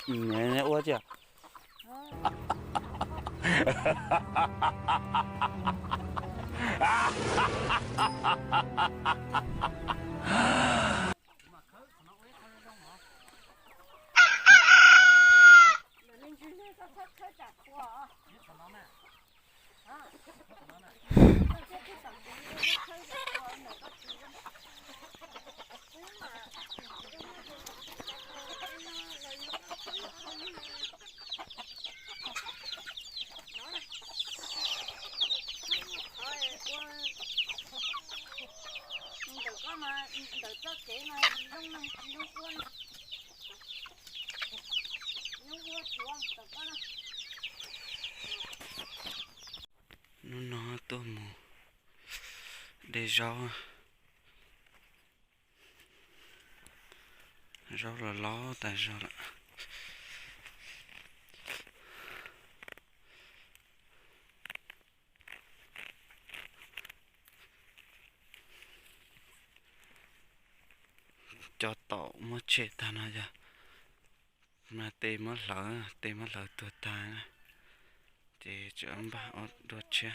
Nè ua chưa? Nó tôm để rau là ló tại rau là cho tàu mất chết ta nó ra mà tê mất lỡ tuột ta thì cho ông bà ở đốt chưa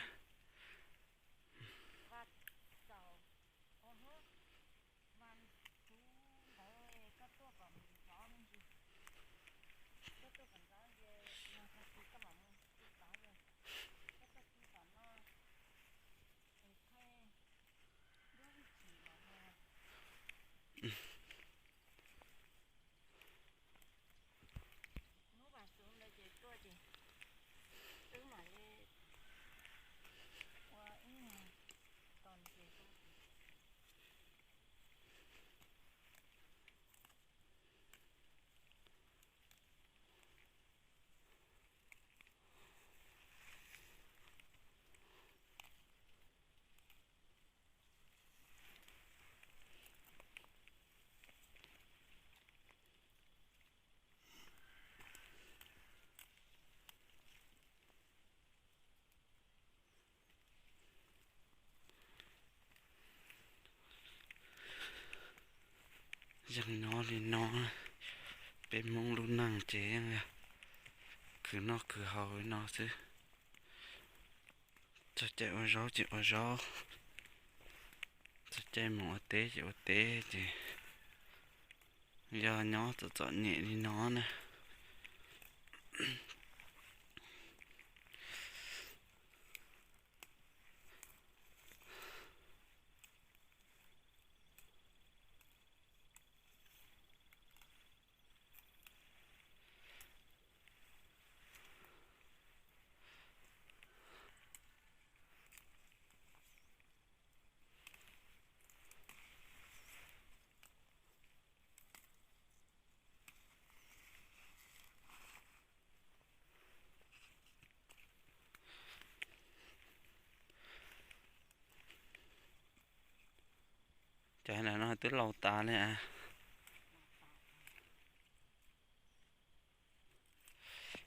rằng nó thì nó bên mong luôn năng chế nha cứ nó cứ hầu với nó chứ cho chạy ở gió chịu ở gió cho chạy một tế chịu tế thì giờ nó tự chọn nhẹ đi nó nè Chạy là nó tới lâu ta này à.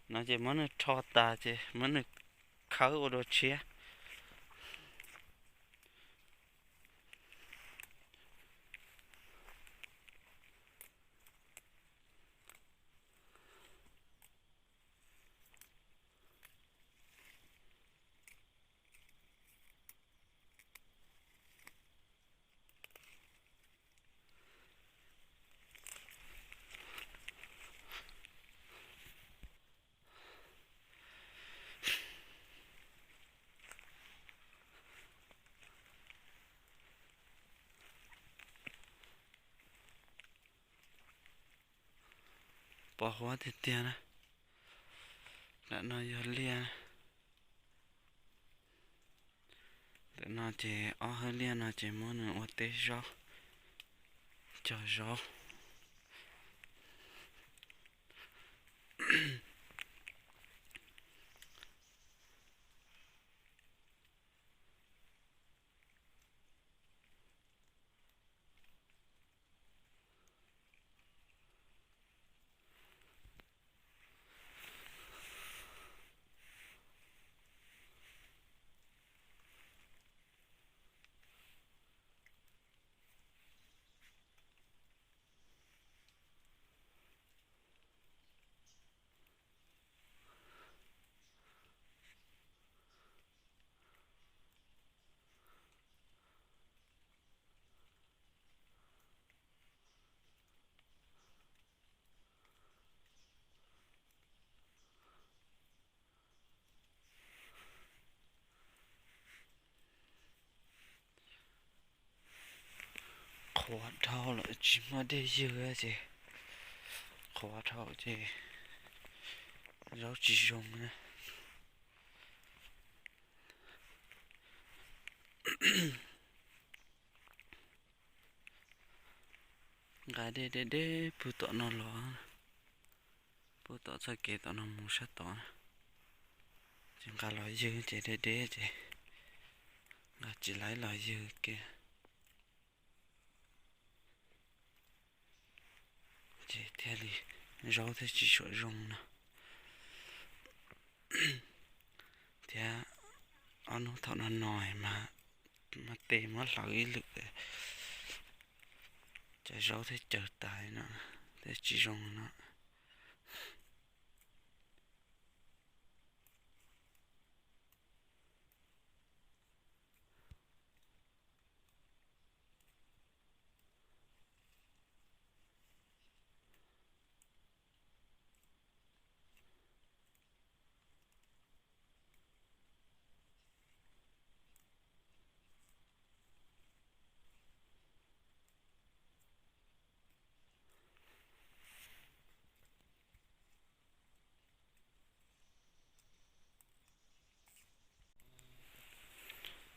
Nó chỉ muốn cho ta chứ muốn khởi ô đồ chia. Bỏ hóa thì tiền á. Đã nói cho liền. Để nó chỉ ở hơi liền nó chỉ muốn ở tế rau. Cho rau. Khó thao là chỉ mà để dưa chứ. Khó thao chứ. Rau chỉ dùng nè. Gà đê bù tọ nó lo. Bù tọ sao kê tọ nó mù sát tọ. Chỉ gà loại dưa chứ đê chứ. Gà chỉ lấy loại dưa kìa. Chỉ thế thì rau thì chỉ sợi rong nè. Thế nó thọ nó nòi mà tê mất lợi lực. Chạy rau thì chờ tài nó. Thế chỉ rong nó.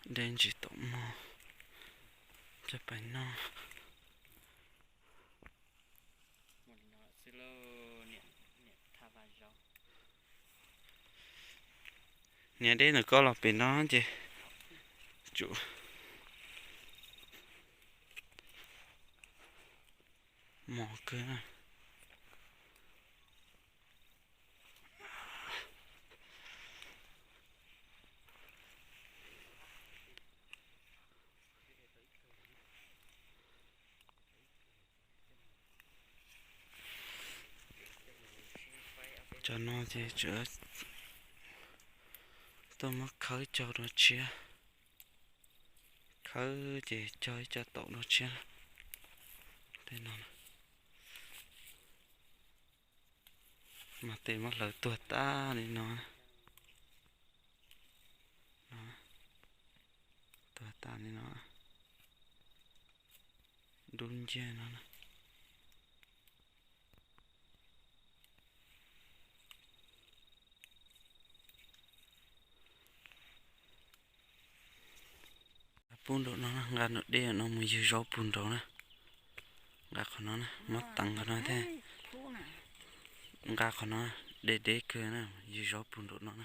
Đến chỉ tổng mò. Cho phải nó. Nhà đây là có lọc bên nó chứ. Chủ. Mò cơ nè. Cho nó thì chữa. Tôi mất khởi cho nó chia. Khởi thì chơi cho tổ nó chia. Đây nó. Mà tìm mất lời tuột ta đi nó. Tuột ta đi nó. Đun chia nó. Bún độ nó gà nó đê nó mới dư rau bún độ nè. Gà của nó nè, mất tăng của nó thế. Gà của nó đê cơ nè, dư rau bún độ nó nè.